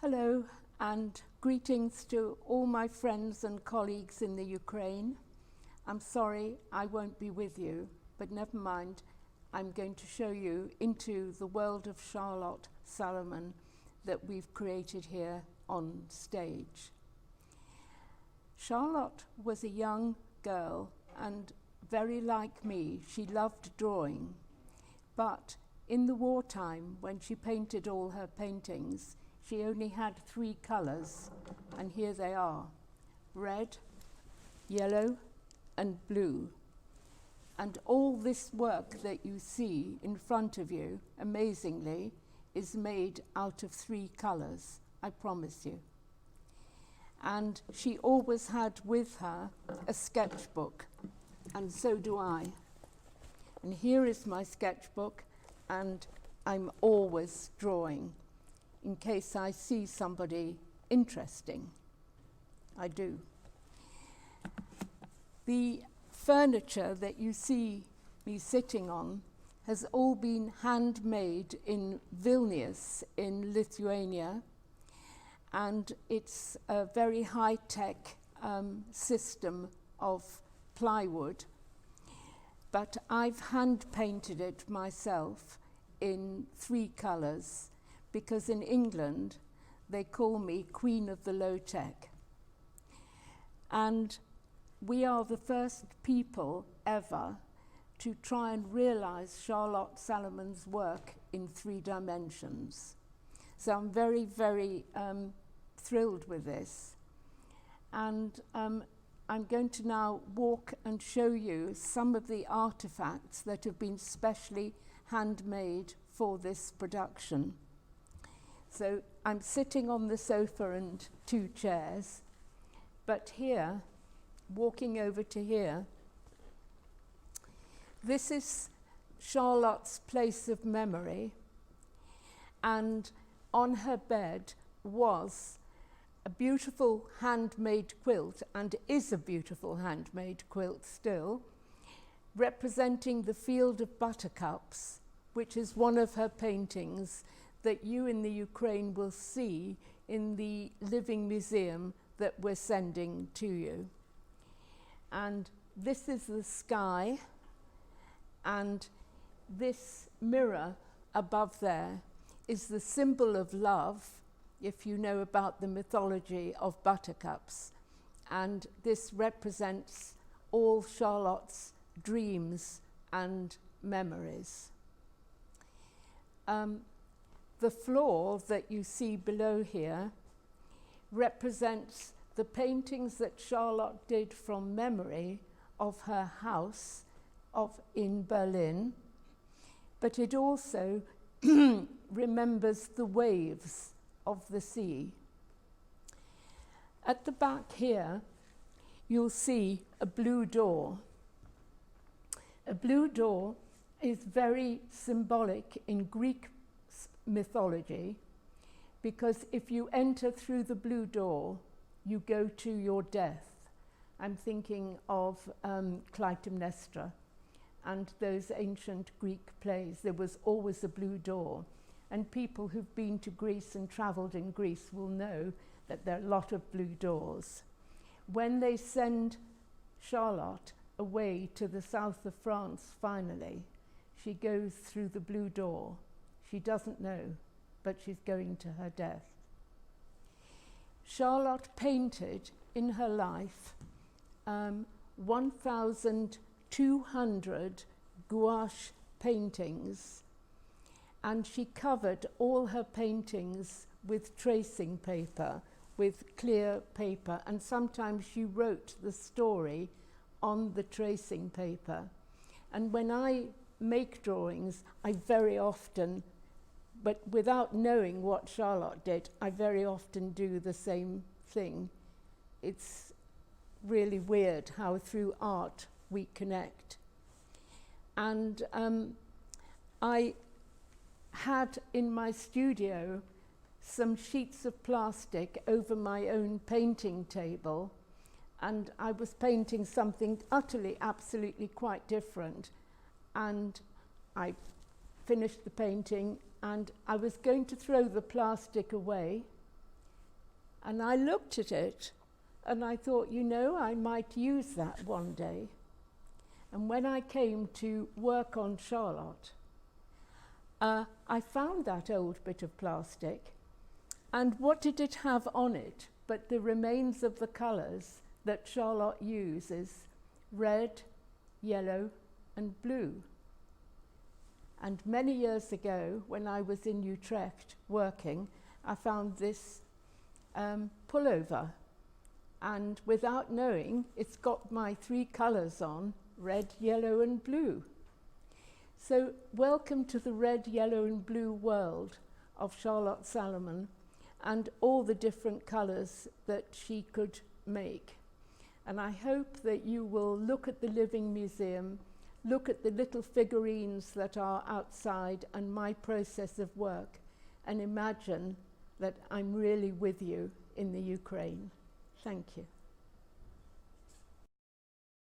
Hello, and greetings to all my friends and colleagues in the Ukraine. I'm sorry I won't be with you, but never mind. I'm going to show you into the world of Şarlott Salomon that we've created here on stage. Şarlott was a young girl, and very like me, she loved drawing. But in the wartime, when she painted all her paintings, she only had 3 colors, and here they are: red, yellow, and blue. And all this work that you see in front of you, amazingly, is made out of 3 colors, I promise you. And she always had with her a sketchbook, and so do I. And here is my sketchbook, and I'm always drawing, in case I see somebody interesting. I do. The furniture that you see me sitting on has all been handmade in Vilnius in Lithuania, and it's a very high-tech system of plywood, but I've hand-painted it myself in 3 colors, because in England they call me Queen of the Low-Tech. And we are the first people ever to try and realize Şarlott Salomon's work in 3 dimensions. So I'm very, very thrilled with this. And I'm going to now walk and show you some of the artifacts that have been specially handmade for this production. So I'm sitting on the sofa and 2 chairs, but here, walking over to here, this is Şarlott's place of memory, and on her bed was a beautiful handmade quilt, and is a beautiful handmade quilt still, representing the field of buttercups, which is one of her paintings that you in the Ukraine will see in the living museum that we're sending to you. And this is the sky, and this mirror above there is the symbol of love, if you know about the mythology of buttercups. And this represents all Şarlott's dreams and memories. The floor that you see below here represents the paintings that Şarlott did from memory of her house in Berlin, but it also remembers the waves of the sea. At the back here, you'll see a blue door. A blue door is very symbolic in Greek mythology, because if you enter through the blue door, you go to your death. I'm thinking of Clytemnestra and those ancient Greek plays. There was always a blue door, and people who've been to Greece and traveled in Greece will know that there are a lot of blue doors. When they send Şarlott away to the south of France finally, she goes through the blue door. She doesn't know, but she's going to her death. Şarlott painted in her life 1,200 gouache paintings, and she covered all her paintings with tracing paper, with clear paper, and sometimes she wrote the story on the tracing paper. And when I make drawings, I very often, but without knowing what Şarlott did, I very often do the same thing. It's really weird how through art we connect. And I had in my studio some sheets of plastic over my own painting table, and I was painting something utterly, absolutely quite different. And I finished the painting, and I was going to throw the plastic away, And I looked at it and I thought, you know, I might use that one day. And when I came to work on Charlotte, I found that old bit of plastic, and what did it have on it but the remains of the colours that Charlotte uses: red, yellow and blue. And many years ago, when I was in Utrecht working, I found this pullover, and without knowing, it's got my 3 colours on: red, yellow and blue. So welcome to the red, yellow and blue world of Şarlotte Salomon and all the different colours that she could make. And I hope that you will look at the Living Museum, look at the little figurines that are outside and my process of work, and imagine that I'm really with you in the Ukraine. Thank you.